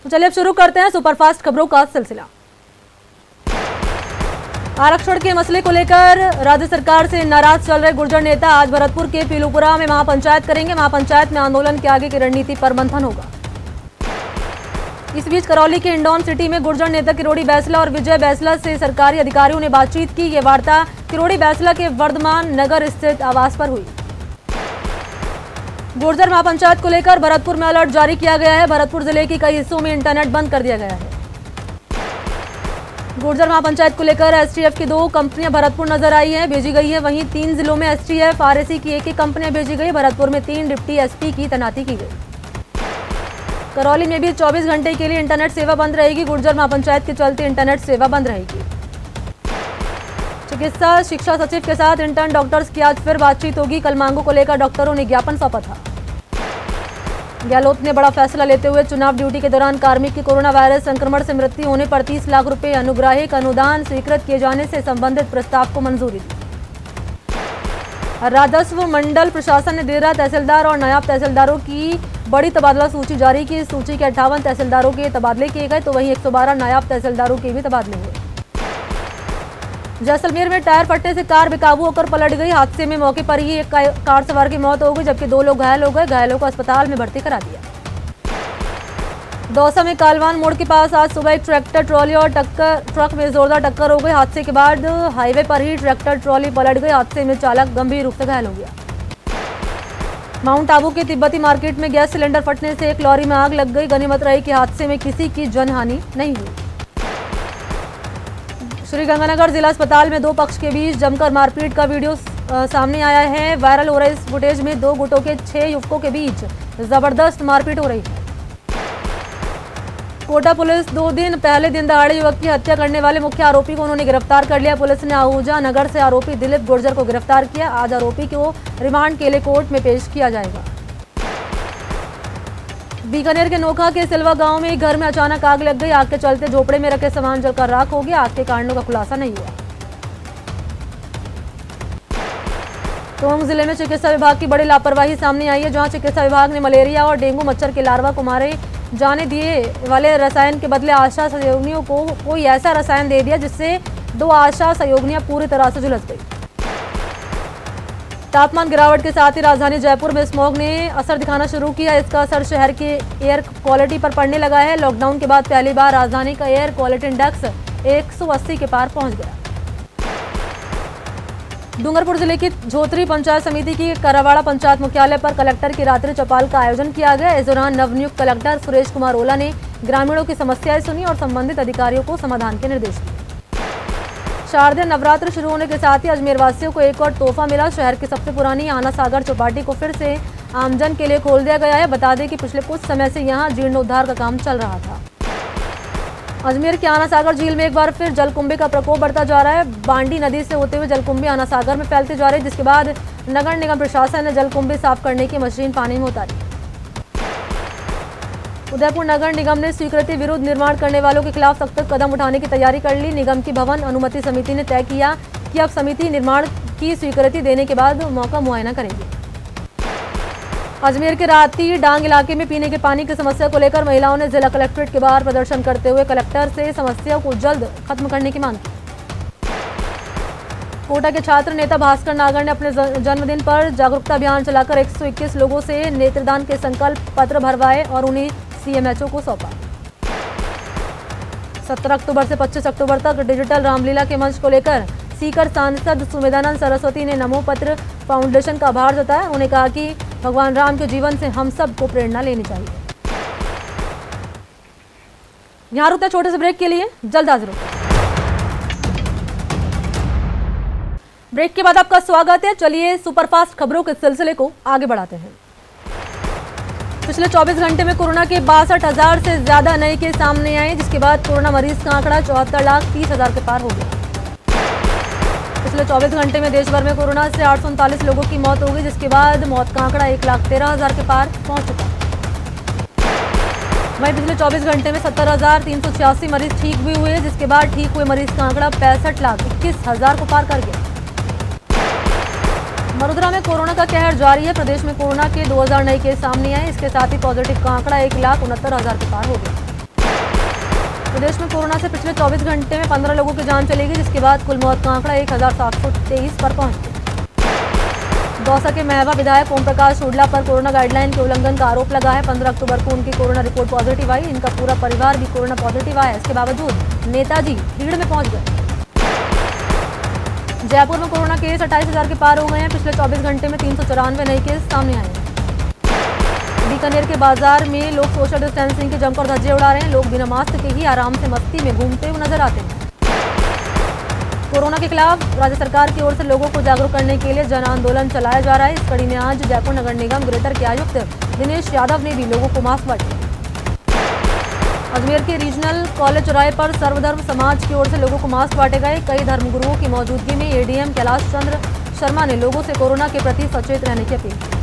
तो चलिए अब शुरू करते हैं सुपरफास्ट खबरों का सिलसिला। आरक्षण के मसले को लेकर राज्य सरकार से नाराज चल रहे गुर्जर नेता आज भरतपुर के पीलूपुरा में महापंचायत करेंगे। महापंचायत में आंदोलन के आगे की रणनीति पर मंथन होगा। इस बीच करौली के इंडौन सिटी में गुर्जर नेता किरोड़ी बैसला और विजय बैसला से सरकारी अधिकारियों ने बातचीत की। ये वार्ता किरोड़ी बैसला के वर्धमान नगर स्थित आवास पर हुई। गुर्जर महापंचायत को लेकर भरतपुर में अलर्ट जारी किया गया है। भरतपुर जिले के कई हिस्सों में इंटरनेट बंद कर दिया गया है। गुर्जर महापंचायत को लेकर एसटीएफ की 2 कंपनियां भरतपुर नजर आई है, भेजी गई है। वहीं 3 जिलों में एसटीएफ आरएसी की 1 कंपनियां भेजी गई। भरतपुर में 3 डिप्टी एसपी की तैनाती की गई। करौली में भी 24 घंटे के लिए इंटरनेट सेवा बंद रहेगी। गुर्जर महापंचायत के चलते इंटरनेट सेवा बंद रहेगी। चिकित्सा शिक्षा सचिव के साथ इंटर्न डॉक्टर्स की आज फिर बातचीत होगी। कल मांगों को लेकर डॉक्टरों ने ज्ञापन सौंपा था। गहलोत ने बड़ा फैसला लेते हुए चुनाव ड्यूटी के दौरान कार्मिक की कोरोना वायरस संक्रमण से मृत्यु होने पर 30 लाख रुपए अनुग्राहिक अनुदान स्वीकृत किए जाने से संबंधित प्रस्ताव को मंजूरी दी। राजस्व मंडल प्रशासन ने देर रात तहसीलदार और नायब तहसीलदारों की बड़ी तबादला सूची जारी की। इस सूची के 58 तहसीलदारों के तबादले किए गए, तो वहीं 112 नायब तहसीलदारों के भी तबादले हुए। जैसलमेर में टायर फटने से कार बेकाबू होकर पलट गई। हादसे में मौके पर ही एक कार सवार की मौत हो गई, जबकि 2 लोग घायल हो गए। घायलों को अस्पताल में भर्ती करा दिया। दौसा में कालवान मोड़ के पास आज सुबह एक ट्रैक्टर ट्रॉली और ट्रक में जोरदार टक्कर हो गई। हादसे के बाद हाईवे पर ही ट्रैक्टर ट्रॉली पलट गई। हादसे में चालक गंभीर रूप से घायल हो गया। माउंट आबू के तिब्बती मार्केट में गैस सिलेंडर फटने से एक लॉरी में आग लग गई। गनीमत रही कि हादसे में किसी की जनहानि नहीं हुई। श्रीगंगानगर जिला अस्पताल में 2 पक्ष के बीच जमकर मारपीट का वीडियो सामने आया है। वायरल हो रहे इस फुटेज में 2 गुटों के 6 युवकों के बीच जबरदस्त मारपीट हो रही है। कोटा पुलिस 2 दिन पहले दिन दहाड़े युवक की हत्या करने वाले मुख्य आरोपी को उन्होंने गिरफ्तार कर लिया। पुलिस ने आहूजा नगर से आरोपी दिलीप गुर्जर को गिरफ्तार किया। आज आरोपी को रिमांड के लिए कोर्ट में पेश किया जाएगा। बीकानेर के नोखा के सिलवा गांव में एक घर में अचानक आग लग गई। आग के चलते झोपड़े में रखे सामान जलकर राख हो गया। आग के कारणों का खुलासा नहीं हुआ। टोंक जिले में चिकित्सा विभाग की बड़ी लापरवाही सामने आई है, जहां चिकित्सा विभाग ने मलेरिया और डेंगू मच्छर के लार्वा को मारे जाने दिए वाले रसायन के बदले आशा सहयोगिनियों को कोई ऐसा रसायन दे दिया जिससे 2 आशा सहयोगिनियां पूरी तरह से झुलस गई। तापमान गिरावट के साथ ही राजधानी जयपुर में स्मॉग ने असर दिखाना शुरू किया। इसका असर शहर के एयर क्वालिटी पर पड़ने लगा है। लॉकडाउन के बाद पहली बार राजधानी का एयर क्वालिटी इंडेक्स 180 के पार पहुंच गया। डूंगरपुर जिले की झोतरी पंचायत समिति की करावाड़ा पंचायत मुख्यालय पर कलेक्टर की रात्रि चौपाल का आयोजन किया गया। इस दौरान नवनियुक्त कलेक्टर सुरेश कुमार ओला ने ग्रामीणों की समस्याएं सुनी और संबंधित अधिकारियों को समाधान के निर्देश दिए। शारदीय नवरात्र शुरू होने के साथ ही अजमेर वासियों को एक और तोहफा मिला। शहर की सबसे पुरानी आना सागर चौपाटी को फिर से आमजन के लिए खोल दिया गया है। बता दें कि पिछले कुछ समय से यहां जीर्णोद्धार का काम चल रहा था। अजमेर के आना सागर झील में एक बार फिर जलकुंभी का प्रकोप बढ़ता जा रहा है। बांडी नदी से होते हुए जलकुंभी आना सागर में फैलते जा रहे हैं, जिसके बाद नगर निगम प्रशासन ने जलकुंभी साफ करने की मशीन पानी में उतारी। उदयपुर नगर निगम ने स्वीकृति विरुद्ध निर्माण करने वालों के खिलाफ सख्त कदम उठाने की तैयारी कर ली। निगम की भवन अनुमति समिति ने तय किया कि अब समिति निर्माण की स्वीकृति देने के बाद मौका मुआयना करेगी। अजमेर के राती डांग इलाके में पीने के पानी की समस्या को लेकर महिलाओं ने जिला कलेक्ट्रेट के बाहर प्रदर्शन करते हुए कलेक्टर से समस्या को जल्द खत्म करने की मांग की। कोटा के छात्र नेता भास्कर नागर ने अपने जन्मदिन पर जागरूकता अभियान चलाकर 121 लोगों से नेत्रदान के संकल्प पत्र भरवाए और उन्हें सीएमएचओ को सौंपा। 17 अक्टूबर से 25 अक्टूबर तक डिजिटल रामलीला के मंच को लेकर सीकर सांसद सुमेधानंद सरस्वती ने नमो पत्र फाउंडेशन का आभार जताया। उन्होंने कहा कि भगवान राम के जीवन से हम सबको प्रेरणा लेनी चाहिए। यहां रुकते छोटे से ब्रेक के लिए, जल्द हाजिर होते हैं। ब्रेक के बाद आपका स्वागत है। चलिए सुपरफास्ट खबरों के सिलसिले को आगे बढ़ाते हैं। पिछले 24 घंटे में कोरोना के 62,000 से ज्यादा नए केस सामने आए, जिसके बाद कोरोना मरीज का आंकड़ा 74,30,000 के पार हो गया। पिछले 24 घंटे में देश भर में कोरोना से 839 लोगों की मौत हो गई, जिसके बाद मौत का आंकड़ा 1,13,000 के पार पहुंच चुका। वहीं पिछले 24 घंटे में 70,386 मरीज ठीक भी हुए, जिसके बाद ठीक हुए मरीज का आंकड़ा 65,21,000 को पार कर गया। वडोदरा में कोरोना का कहर जारी है। प्रदेश में कोरोना के 2000 नए केस सामने आए। इसके साथ ही पॉजिटिव का आंकड़ा 1,69,000 के पार हो गया। प्रदेश में कोरोना से पिछले 24 घंटे में 15 लोगों की जान चली गई, जिसके बाद कुल मौत का आंकड़ा 1723 पर पहुंच गया। दौसा के महवा विधायक ओम प्रकाश हुड्डा पर कोरोना गाइडलाइन के उल्लंघन का आरोप लगा है। 15 अक्टूबर को उनकी कोरोना रिपोर्ट पॉजिटिव आई। इनका पूरा परिवार भी कोरोना पॉजिटिव आया। इसके बावजूद नेताजी भीड़ में पहुंच गए। जयपुर में कोरोना केस 28,000 के पार हो गए हैं। पिछले 24 घंटे में 394 नए केस सामने आए हैं। बीकानेर के बाजार में लोग सोशल डिस्टेंसिंग के जमकर धज्जे उड़ा रहे हैं। लोग बिना मास्क के ही आराम से मस्ती में घूमते हुए नजर आते हैं। कोरोना के खिलाफ राज्य सरकार की ओर से लोगों को जागरूक करने के लिए जन आंदोलन चलाया जा रहा है। इस कड़ी में आज जयपुर नगर निगम ग्रेटर के आयुक्त दिनेश यादव ने भी लोगों को मास्क बांटे। अजमेर के रीजनल कॉलेज चौराहे पर सर्वधर्म समाज की ओर से लोगों को मास्क बांटे गए। कई धर्मगुरुओं की मौजूदगी में एडीएम कैलाश चंद्र शर्मा ने लोगों से कोरोना के प्रति सचेत रहने की अपील की।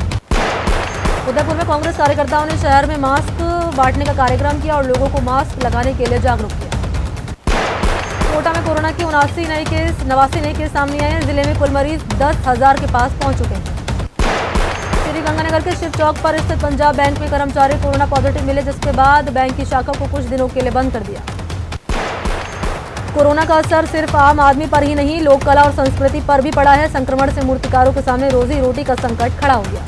उदयपुर में कांग्रेस कार्यकर्ताओं ने शहर में मास्क बांटने का कार्यक्रम किया और लोगों को मास्क लगाने के लिए जागरूक किया। कोटा में कोरोना के 89 नए केस सामने आए हैं। जिले में कुल मरीज 10,000 के पास पहुंच चुके हैं। श्रीगंगानगर के शिव चौक पर स्थित पंजाब बैंक में कर्मचारी कोरोना पॉजिटिव मिले, जिसके बाद बैंक की शाखा को कुछ दिनों के लिए बंद कर दिया। कोरोना का असर सिर्फ आम आदमी पर ही नहीं, लोक कला और संस्कृति पर भी पड़ा है। संक्रमण से मूर्तिकारों के सामने रोजी रोटी का संकट खड़ा हो गया।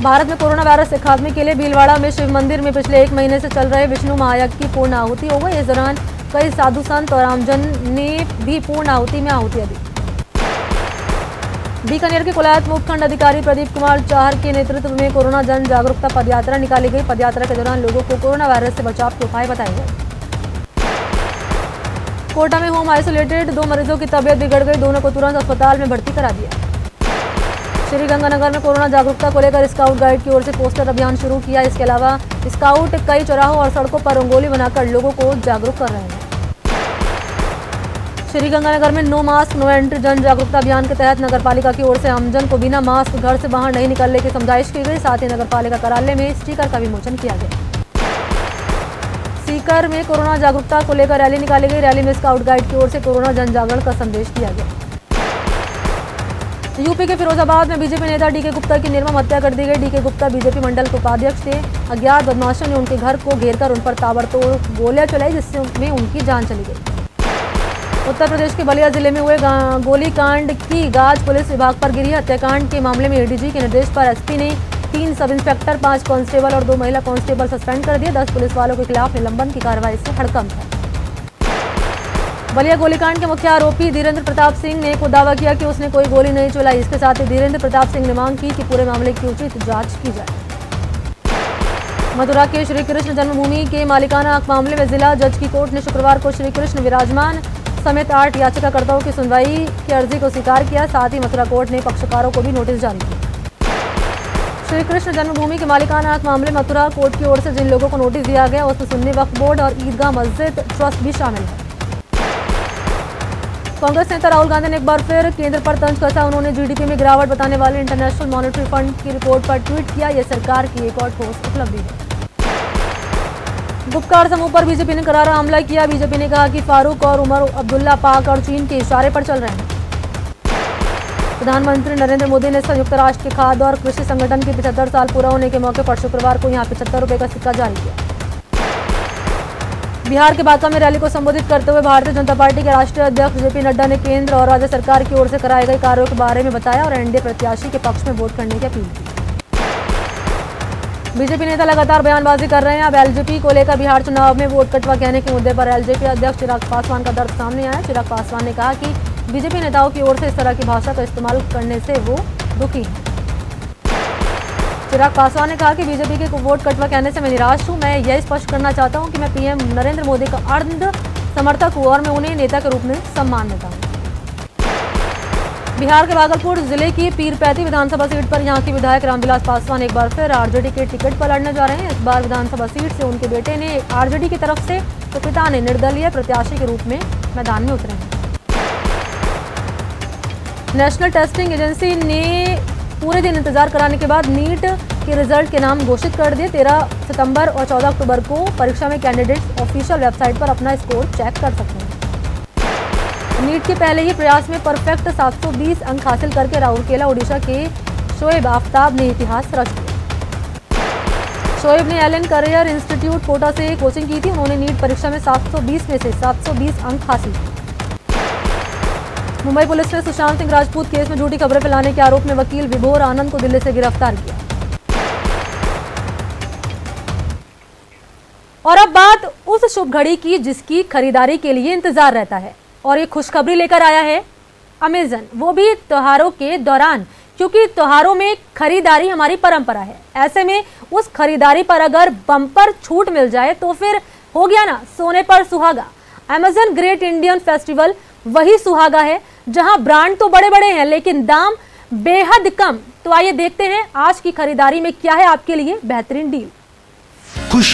भारत में कोरोना वायरस से खात्मे के लिए भीलवाड़ा में शिव मंदिर में पिछले 1 महीने से चल रहे विष्णु महायज्ञ की पूर्ण आहुति हो गई। इस दौरान कई साधु संत और आमजन ने भी पूर्ण आहुति में आहुतियां दी। बीकानेर के कुलायत उपखंड अधिकारी प्रदीप कुमार चाहर के नेतृत्व में कोरोना जन जागरूकता पदयात्रा निकाली गई। पदयात्रा के दौरान लोगों को कोरोना वायरस से बचाव के उपाय बताए गए। कोटा में होम आइसोलेटेड 2 मरीजों की तबीयत बिगड़ गई। दोनों को तुरंत अस्पताल में भर्ती करा दिया। श्रीगंगानगर में कोरोना जागरूकता को लेकर स्काउट गाइड की ओर से पोस्टर अभियान शुरू किया। इसके अलावा स्काउट कई चौराहों और सड़कों पर रंगोली बनाकर लोगों को जागरूक कर रहे हैं। श्रीगंगानगर में नो मास्क नो एंट्री जन जागरूकता अभियान के तहत नगरपालिका की ओर से आमजन को बिना मास्क घर से बाहर नहीं निकलने की समझाइश की गई। साथ ही नगरपालिका कार्यालय में स्टिकर का विमोचन किया गया। सीकर में कोरोना जागरूकता को लेकर रैली निकाली गई। रैली में स्काउट गाइड की ओर से कोरोना जन जागरण का संदेश दिया गया। यूपी के फिरोजाबाद में बीजेपी नेता डीके गुप्ता की निर्मम हत्या कर दी गई। डीके गुप्ता बीजेपी मंडल के उपाध्यक्ष थे। अज्ञात बदमाशों ने उनके घर को घेरकर उन पर ताबड़तोड़ गोलियां चलाई, जिसमें उनकी जान चली गई। उत्तर प्रदेश के बलिया जिले में हुए गोलीकांड की गाज पुलिस विभाग पर गिरी। हत्याकांड के मामले में एडीजी के निर्देश पर एसपी ने 3 सब इंस्पेक्टर, 5 कांस्टेबल और 2 महिला कांस्टेबल सस्पेंड कर दिए। 10 पुलिस वालों के खिलाफ निलंबन की कार्रवाई से हड़कंप है। बलिया गोलीकांड के मुख्य आरोपी धीरेन्द्र प्रताप सिंह ने को दावा किया कि उसने कोई गोली नहीं चलाई। इसके साथ ही धीरेन्द्र प्रताप सिंह ने मांग की कि पूरे मामले की उचित जांच की जाए। मथुरा के श्री कृष्ण जन्मभूमि के मालिकाना हक मामले में जिला जज की कोर्ट ने शुक्रवार को श्री कृष्ण विराजमान समेत 8 याचिकाकर्ताओं की सुनवाई की अर्जी को स्वीकार किया। साथ ही मथुरा कोर्ट ने पक्षकारों को भी नोटिस जारी किया। श्री कृष्ण जन्मभूमि के मालिकाना हक मामले मथुरा कोर्ट की ओर से जिन लोगों को नोटिस दिया गया उसमें सुन्नी वक्फ बोर्ड और ईदगाह मस्जिद ट्रस्ट भी शामिल है। कांग्रेस नेता राहुल गांधी ने एक बार फिर केंद्र पर तंज कसा। उन्होंने जीडीपी में गिरावट बताने वाले इंटरनेशनल मॉनेटरी फंड की रिपोर्ट पर ट्वीट किया। यह सरकार की एक और ठोस उपलब्धि है। गुपकार समूह पर बीजेपी ने करारा हमला किया। बीजेपी ने कहा कि फारूक और उमर अब्दुल्ला पाक और चीन के इशारे पर चल रहे हैं। प्रधानमंत्री नरेंद्र मोदी ने संयुक्त राष्ट्र के खाद्य और कृषि संगठन के 75 साल पूरा होने के मौके पर शुक्रवार को यहां 75 रुपए का सिक्का जारी किया। बिहार के बांका में रैली को संबोधित करते हुए भारतीय जनता पार्टी के राष्ट्रीय अध्यक्ष जेपी नड्डा ने केंद्र और राज्य सरकार की ओर से कराए गए कार्यों के बारे में बताया और एनडीए प्रत्याशी के पक्ष में वोट करने की अपील की। बीजेपी नेता लगातार बयानबाजी कर रहे हैं। अब एलजेपी को लेकर बिहार चुनाव में वोट कटवा कहने के मुद्दे पर एलजेपी अध्यक्ष चिराग पासवान का दर्द सामने आया। चिराग पासवान ने कहा कि बीजेपी नेताओं की ओर से इस तरह की भाषा का इस्तेमाल करने से वो दुखी हैं। चिराग पासवान ने कहा कि बीजेपी के वोट कटवा कहने से मैं निराश हूं। मैं यह स्पष्ट करना चाहता हूं कि मैं पीएम नरेंद्र मोदी का अर्ध समर्थक हूं और मैं उन्हें नेता के रूप में सम्मान देता हूं। बिहार के भागलपुर जिले की पीरपैंती विधानसभा सीट पर यहां के विधायक रामविलास पासवान एक बार फिर आरजेडी के टिकट पर लड़ने जा रहे हैं। इस बार विधानसभा सीट से उनके बेटे ने आरजेडी की तरफ से तो पिता ने निर्दलीय प्रत्याशी के रूप में मैदान में उतरे हैं। नेशनल टेस्टिंग एजेंसी ने पूरे दिन इंतजार कराने के बाद नीट के रिजल्ट के नाम घोषित कर दिए। 13 सितंबर और 14 अक्टूबर को परीक्षा में कैंडिडेट्स ऑफिशियल वेबसाइट पर अपना स्कोर चेक कर सकते हैं। नीट के पहले ही प्रयास में परफेक्ट 720 अंक हासिल करके राउरकेला ओडिशा के शोएब आफ्ताब ने इतिहास रच दिया। शोएब ने एलन करियर इंस्टीट्यूट कोटा से कोचिंग की थी। उन्होंने नीट परीक्षा में 720 में से 720 अंक हासिल किए। मुंबई पुलिस ने सुशांत सिंह राजपूत केस में झूठी खबरें फैलाने के आरोप में वकील विभोर आनंद को दिल्ली से गिरफ्तार किया। और अब बात उस शुभ घड़ी की जिसकी खरीदारी के लिए इंतजार रहता है, और ये खुशखबरी लेकर आया है अमेजन, वो भी त्योहारों के दौरान, क्योंकि त्योहारों में खरीदारी हमारी परंपरा है। ऐसे में उस खरीदारी पर अगर बम्पर छूट मिल जाए तो फिर हो गया ना सोने पर सुहागा। अमेजन ग्रेट इंडियन फेस्टिवल वही सुहागा है जहां ब्रांड तो बड़े बड़े हैं लेकिन दाम बेहद कम। तो आइए देखते हैं आज की खरीदारी में क्या है आपके लिए बेहतरीन डील।